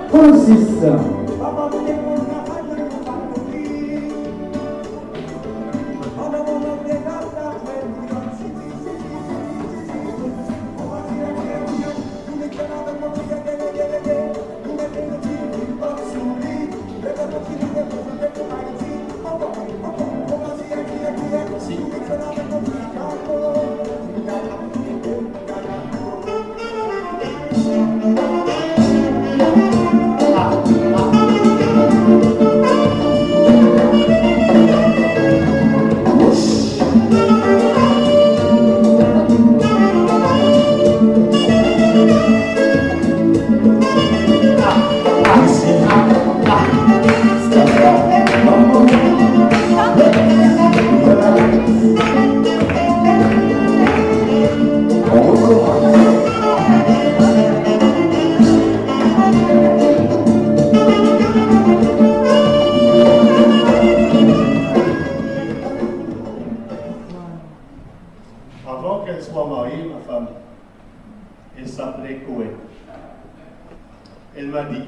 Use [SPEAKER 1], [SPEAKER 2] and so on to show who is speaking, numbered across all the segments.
[SPEAKER 1] 36.
[SPEAKER 2] Avant qu'elle soit mariée, ma femme, elle s'appelait Cohen. Elle m'a dit,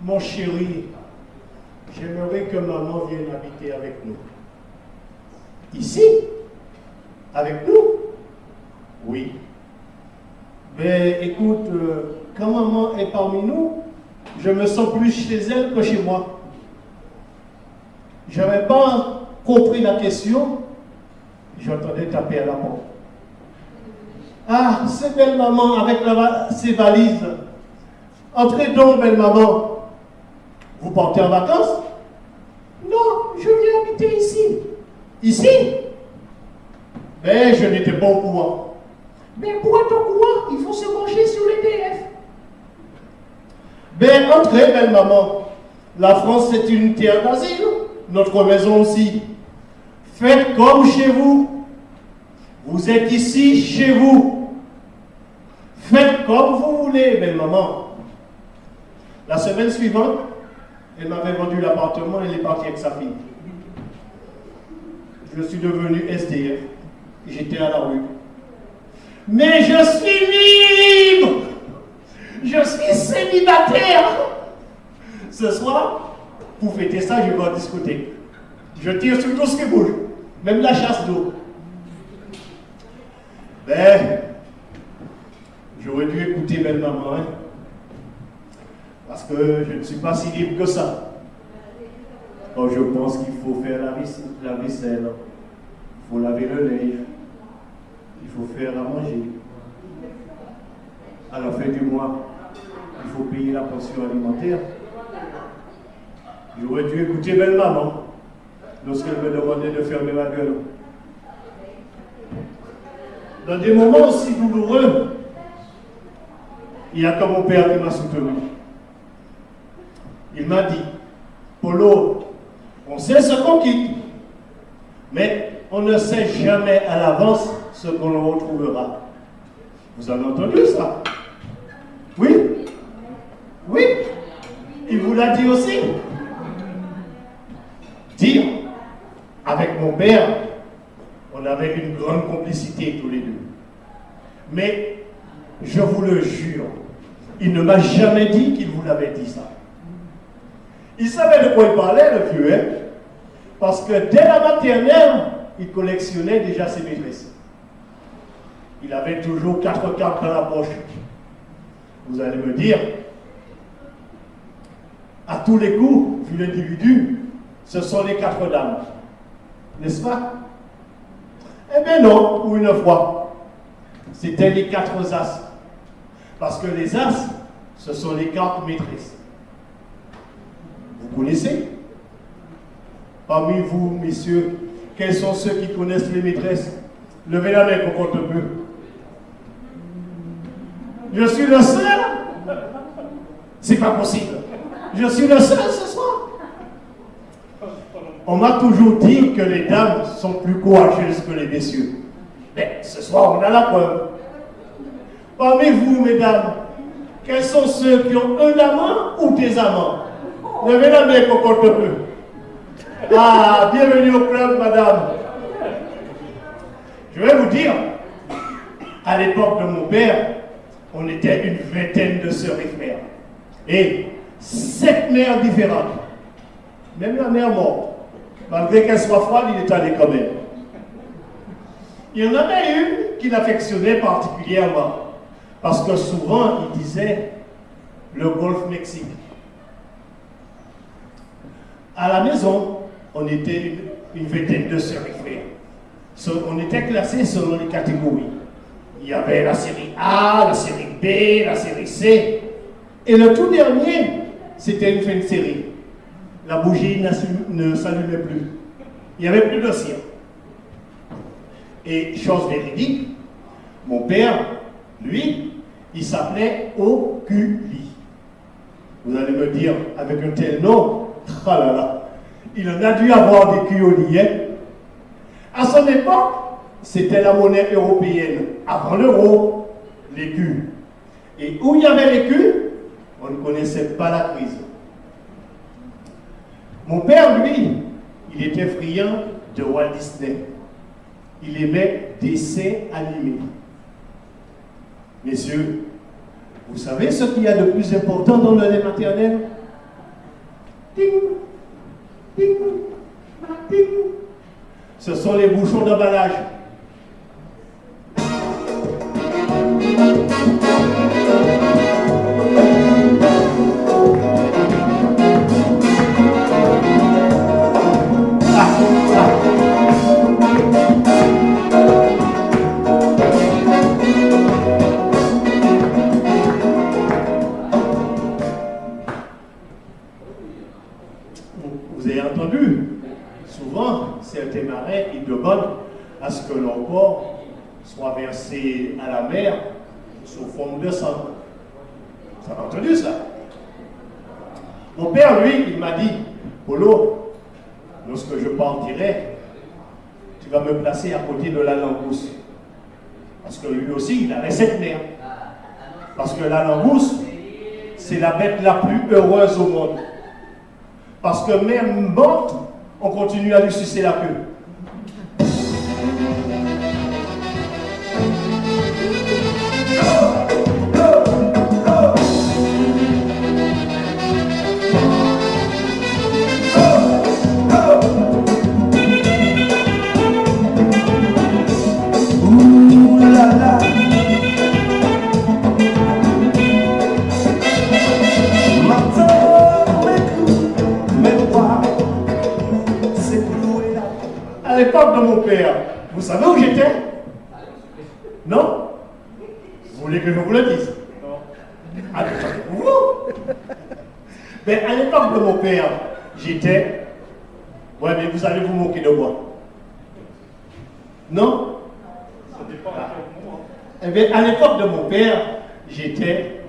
[SPEAKER 2] mon chéri, j'aimerais que maman vienne habiter avec nous. Ici? Avec nous? Oui. Mais écoute, quand maman est parmi nous, je me sens plus chez elle que chez moi. Je n'avais pas compris la question. J'entendais taper à la porte. Ah, c'est belle maman avec ses valises. Entrez donc, belle maman. Vous partez en vacances? Non, je viens habiter ici. Ici? Mais je n'étais pas au courant. Mais pour être au courant, il faut se manger sur les DF. Ben, entrez, belle maman. La France, c'est une terre d'asile. Notre maison aussi. Faites comme chez vous. Vous êtes ici, chez vous. Faites comme vous voulez, belle maman. La semaine suivante, elle m'avait vendu l'appartement et elle est partie avec sa fille. Je suis devenu SDF. J'étais à la rue. Mais je suis libre! Je suis célibataire! Ce soir, pour fêter ça, je vais en discothèque. Je tire sur tout ce qui bouge, même la chasse d'eau. Ben, j'aurais dû écouter belle maman, hein, parce que je ne suis pas si libre que ça. Quand je pense qu'il faut faire la vaisselle, il faut laver le linge, il faut faire à manger. À la fin du mois, il faut payer la pension alimentaire. J'aurais dû écouter belle maman lorsqu'elle me demandait de fermer ma gueule. Dans des moments aussi douloureux, il y a que mon père qui m'a soutenu. Il m'a dit, Polo, on sait ce qu'on quitte, mais on ne sait jamais à l'avance ce qu'on retrouvera. Vous avez entendu ça? Oui? Oui? Il vous l'a dit aussi? Dire, avec mon père, on avait une grande complicité tous les deux. Mais, je vous le jure, il ne m'a jamais dit qu'il vous l'avait dit ça. Il savait de quoi il parlait, le vieux, hein? Parce que dès la maternelle, il collectionnait déjà ses maîtresses. Il avait toujours 4 cartes dans la poche. Vous allez me dire, à tous les coups, vu l'individu, ce sont les 4 dames. N'est-ce pas? Eh bien non, pour une fois. C'était les 4 as. Parce que les as, ce sont les cartes maîtresses. Vous connaissez? Parmi vous, messieurs, quels sont ceux qui connaissent les maîtresses? Levez la main pour qu'on compte un peu. Je suis le seul? C'est pas possible. Je suis le seul ce soir. On m'a toujours dit que les dames sont plus courageuses que les messieurs. Mais ce soir, on a la preuve. Parmi vous, mesdames, quels sont ceux qui ont un amant ou des amants? Levez la main pour qu'on compte un peu. Ah, bienvenue au club, madame. Je vais vous dire, à l'époque de mon père, on était une vingtaine de sœurs et frères. Et 7 mères différentes. Même la mère morte. Malgré qu'elle soit froide, il est allé quand même. Il y en avait une qu'il affectionnait particulièrement. Parce que souvent, il disait le Golfe Mexique. À la maison, on était une vingtaine de sœurs et frères. On était classés selon les catégories. Il y avait la série A, la série B, la série C. Et le tout dernier, c'était une fin de série. La bougie ne s'allumait plus. Il n'y avait plus de cire. Et chose véridique, mon père, lui, il s'appelait Oculi. Vous allez me dire, avec un tel nom, oh là là, il en a dû avoir des culs hein. À son époque, c'était la monnaie européenne. Avant l'euro, l'écu. Et où il y avait l'écu, on ne connaissait pas la crise. Mon père, lui, il était friand de Walt Disney. Il aimait dessins animés. Messieurs, vous savez ce qu'il y a de plus important dans le lait maternel? Ting, ting, ting. Ce sont les bouchons d'emballage. Vous avez entendu, souvent, certains marins, ils demandent à ce que leur corps soit versé à la mer sous forme de sang. Vous avez entendu ça? Mon père, lui, il m'a dit, Polo, lorsque je partirai, tu vas me placer à côté de la langouste. Parce que lui aussi, il avait cette mère. Parce que la langouste, c'est la bête la plus heureuse au monde. Parce que même morte, on continue à lui sucer la queue.
[SPEAKER 1] Ouh là là.
[SPEAKER 2] À l'époque de mon père, vous savez où j'étais? Non? Vous voulez que je vous le dise? Non. Ah, vous? Mais à l'époque de mon père, j'étais... Ouais, mais vous allez vous moquer de moi. Non? Ça dépend de moi. Eh bien, à l'époque de mon père, j'étais...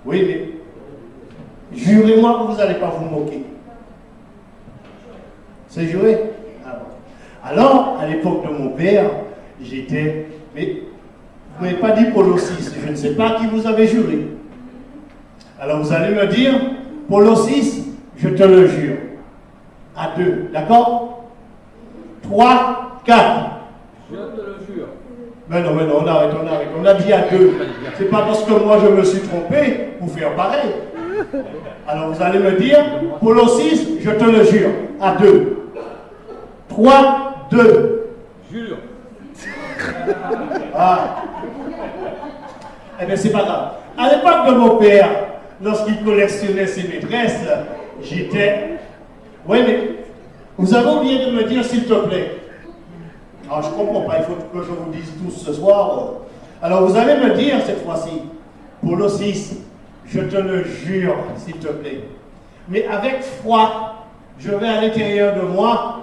[SPEAKER 2] Oui, mais... Jurez-moi que vous n'allez pas vous moquer. C'est juré? Alors, à l'époque de mon père, j'étais... Mais vous ne m'avez pas dit Polo 6, je ne sais pas qui vous avez juré. Alors vous allez me dire, Polo 6, je te le jure. À 2, d'accord? 3, 4.
[SPEAKER 3] Je te le jure.
[SPEAKER 2] Mais non, on arrête. On a dit à 2. C'est pas parce que moi je me suis trompé pour faire pareil. Alors vous allez me dire, Polo 6, je te le jure. À 2. 3, 2.
[SPEAKER 3] Jure.
[SPEAKER 2] Ah. Eh bien, c'est pas grave. À l'époque de mon père, lorsqu'il collectionnait ses maîtresses, j'étais... Oui, mais vous avez oublié de me dire, s'il te plaît. Alors, je comprends pas, il faut que je vous dise tous ce soir. Alors, vous allez me dire, cette fois-ci, Polo 6, je te le jure, s'il te plaît. Mais avec foi, je vais à l'intérieur de moi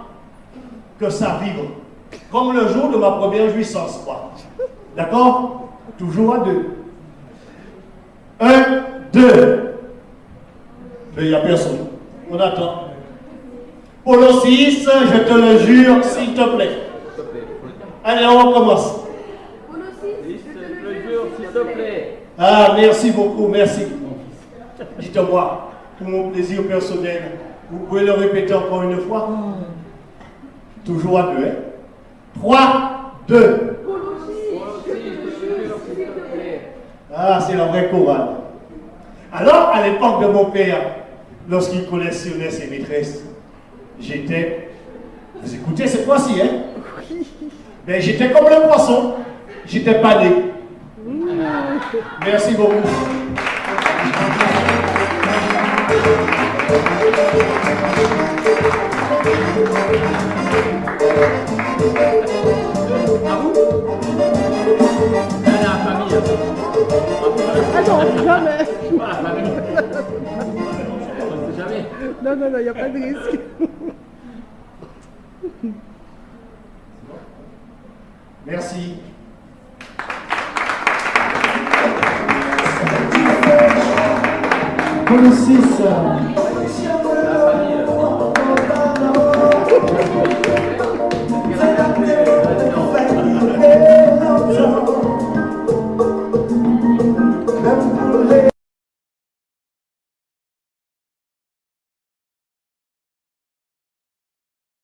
[SPEAKER 2] que ça vibre. Comme le jour de ma première jouissance, quoi. D'accord? Toujours à 2. 1, 2. Mais il n'y a personne. On attend. Polo 6, je te le jure, s'il te plaît. Allez, on recommence.
[SPEAKER 3] Polo 6, je te le jure, s'il te plaît.
[SPEAKER 2] Ah, merci beaucoup, merci. Dites-moi, pour mon plaisir personnel, vous pouvez le répéter encore une fois? Toujours à 2, hein? 3, 2.
[SPEAKER 3] Polo 6, je te le jure, s'il te plaît.
[SPEAKER 2] Ah, c'est la vraie chorale. Alors, à l'époque de mon père, lorsqu'il collectionnait ses maîtresses, j'étais... Vous écoutez cette fois-ci, hein? Ben, j'étais comme le poisson. J'étais pané. Merci beaucoup.
[SPEAKER 4] Ah non, jamais.
[SPEAKER 3] Jamais.
[SPEAKER 4] Non, non, non, il n'y a pas de risque.
[SPEAKER 2] Merci.
[SPEAKER 1] Pour le 6.